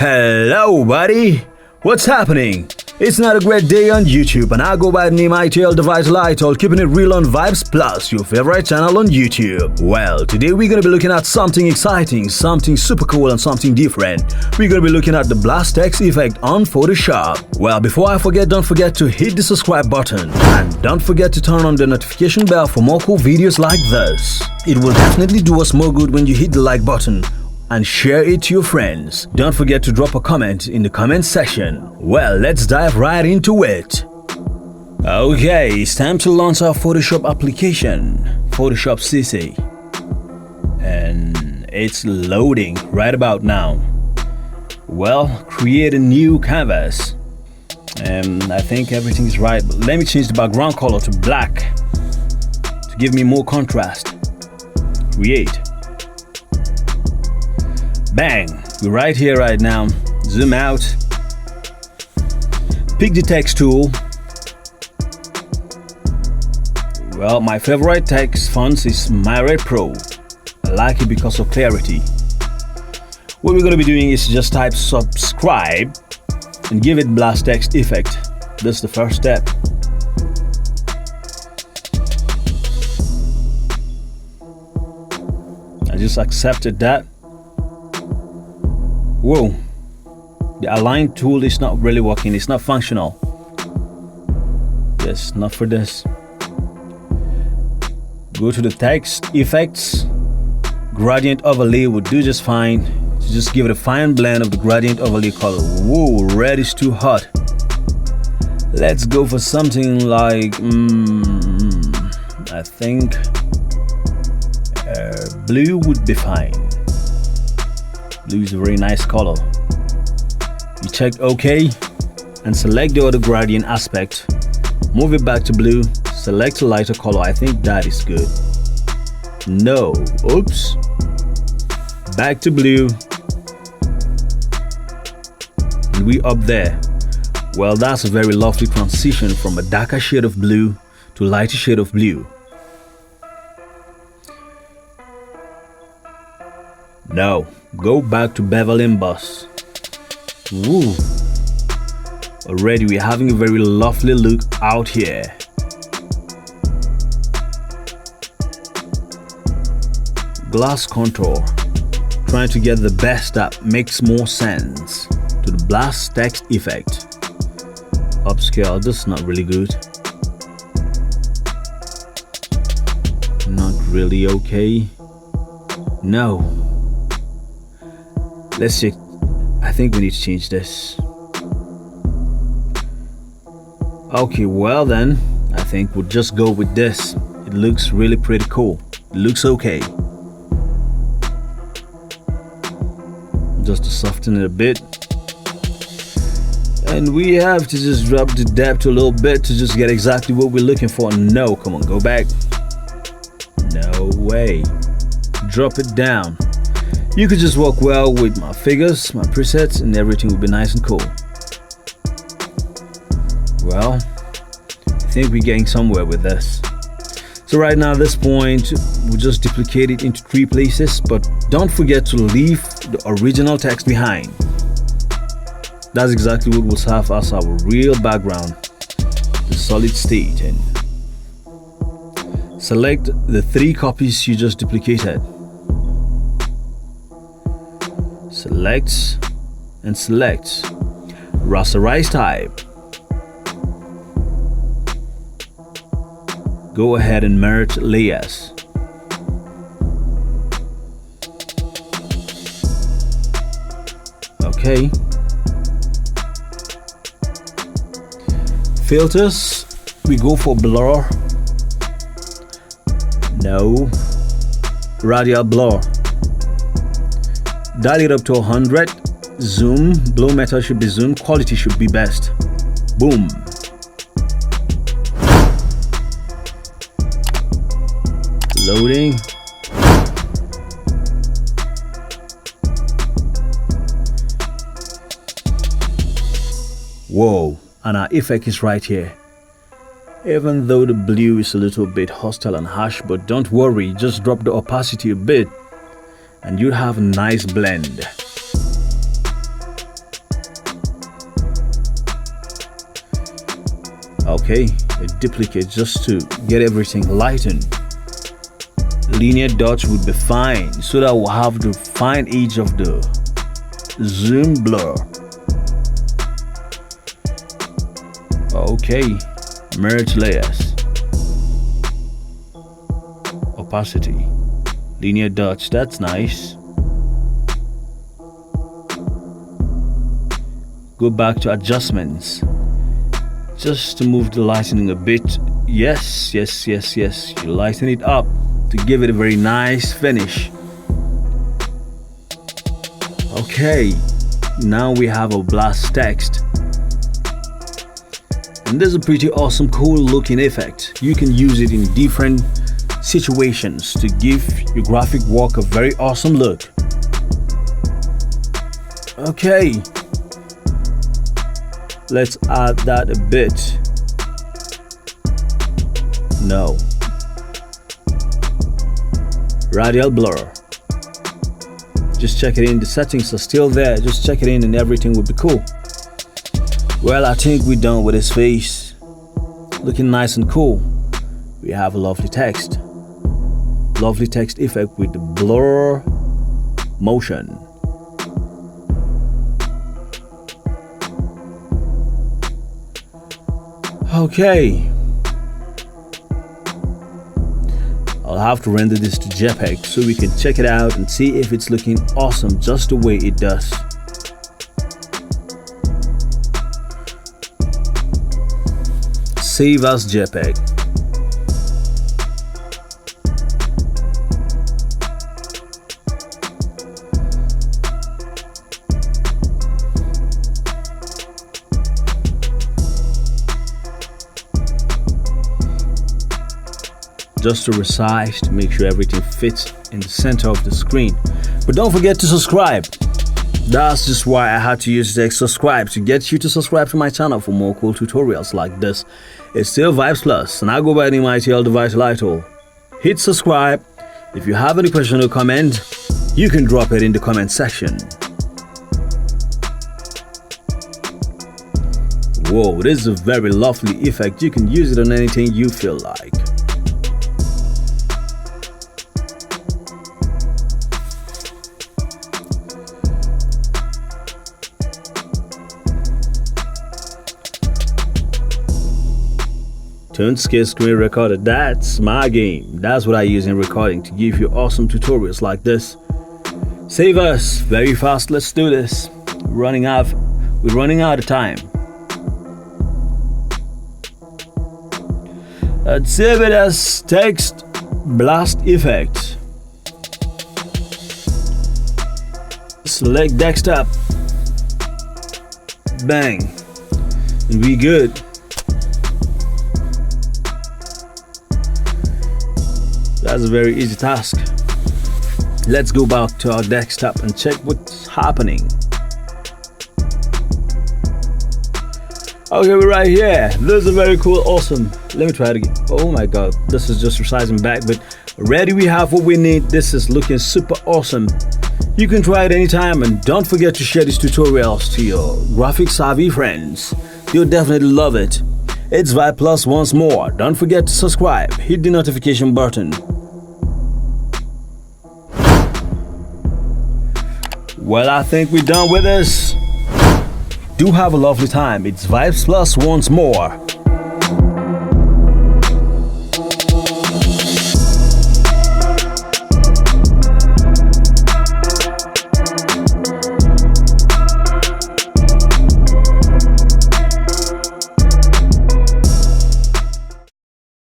Hello buddy, what's happening? It's not a great day on YouTube and I go by the name ITL Device Lightal, keeping it real on Vibes Plus, your favorite channel on YouTube. Well, today we're gonna be looking at something exciting, something super cool and something different. We're gonna be looking at the blast text effect on Photoshop. Well, before I forget, don't forget to hit the subscribe button and don't forget to turn on the notification bell for more cool videos like this. It will definitely do us more good when you hit the like button and share it to your friends. Don't forget to drop a comment in the comment section. Well, let's dive right into it. Okay, it's time to launch our Photoshop application, Photoshop CC. And it's loading right about now. Well, create a new canvas. And I think everything's right, but let me change the background color to black to give me more contrast. Create. Bang, we're right here right now. Zoom out. Pick the text tool. Well, my favorite text font is Myred Pro. I like it because of clarity. What we're going to be doing is just type subscribe and give it blast text effect. That's the first step. I just accepted that. Whoa, the align tool is not really working, it's not functional. Yes, not for this. Go to the text effects, gradient overlay would do just fine. Just give it a fine blend of the gradient overlay color. Whoa, red is too hot. Let's go for something like, I think blue would be fine. Blue is a very nice color. You check OK and select the other gradient aspect. Move it back to blue. Select a lighter color. I think that is good. No. Oops. Back to blue. And we up there. Well, that's a very lovely transition from a darker shade of blue to a lighter shade of blue. Now, go back to bevel emboss. Woo! Already we're having a very lovely look out here. Glass contour. Trying to get the best that makes more sense to the blast text effect. Upscale, this is not really good. Not really okay. No. Let's check. I think we need to change this. Okay, well then, I think we'll just go with this. It looks really pretty cool. It looks okay. Just to soften it a bit. And we have to just drop the depth a little bit to just get exactly what we're looking for. No, come on, go back. No way. Drop it down. You could just work well with my figures, my presets, and everything will be nice and cool. Well, I think we're getting somewhere with this. So right now at this point, we'll just duplicate it into 3 places, but don't forget to leave the original text behind. That's exactly what will serve as our real background, the solid state. And select the 3 copies you just duplicated. Select and select rasterize type. Go ahead and merge layers. Okay. Filters, we go for blur. No. Radial blur. Dial it up to 100. Zoom. Blow metal should be zoom. Quality should be best. Boom. Loading. Whoa, and our effect is right here. Even though the blue is a little bit hostile and harsh, but don't worry, just drop the opacity a bit and you'll have a nice blend. Okay, a duplicate just to get everything lightened. Linear dots would be fine, so that we'll have the fine edge of the zoom blur. Okay, merge layers, opacity, linear dots, that's nice. Go back to adjustments just to move the lightening a bit. Yes, you lighten it up to give it a very nice finish. Okay, now we have a blast text, and this is a pretty awesome, cool looking effect. You can use it in different situations to give your graphic work a very awesome look. Okay, let's add that a bit. No. Radial blur. Just check it in. The settings are still there. Just check it in and everything will be cool. Well, I think we're done with his face. Looking nice and cool. We have a lovely text. Lovely text effect with the blur motion. Okay. I'll have to render this to JPEG so we can check it out and see if it's looking awesome just the way it does. Save as JPEG. Just to resize to make sure everything fits in the center of the screen. But don't forget to subscribe. That's just why I had to use the subscribe to get you to subscribe to my channel for more cool tutorials like this. It's still Vibes Plus, and I go by the name ITL Device Lightle. Hit subscribe. If you have any question or comment, you can drop it in the comment section. Whoa, this is a very lovely effect. You can use it on anything you feel like. Turn scale screen recorder, that's my game. That's what I use in recording to give you awesome tutorials like this. Save us very fast. Let's do this. We're running out of time. Let's save it as text blast effect. Select desktop. Bang. And we good. That's a very easy task. Let's go back to our desktop and check what's happening. Okay, we're right here. This is very cool, awesome. Let me try it again. Oh my god, this is just resizing back, but already we have what we need. This is looking super awesome. You can try it anytime, and don't forget to share these tutorials to your graphic savvy friends. You'll definitely love it. It's Vibe Plus once more. Don't forget to subscribe. Hit the notification button. Well, I think we're done with this. Do have a lovely time. It's Vibes Plus once more.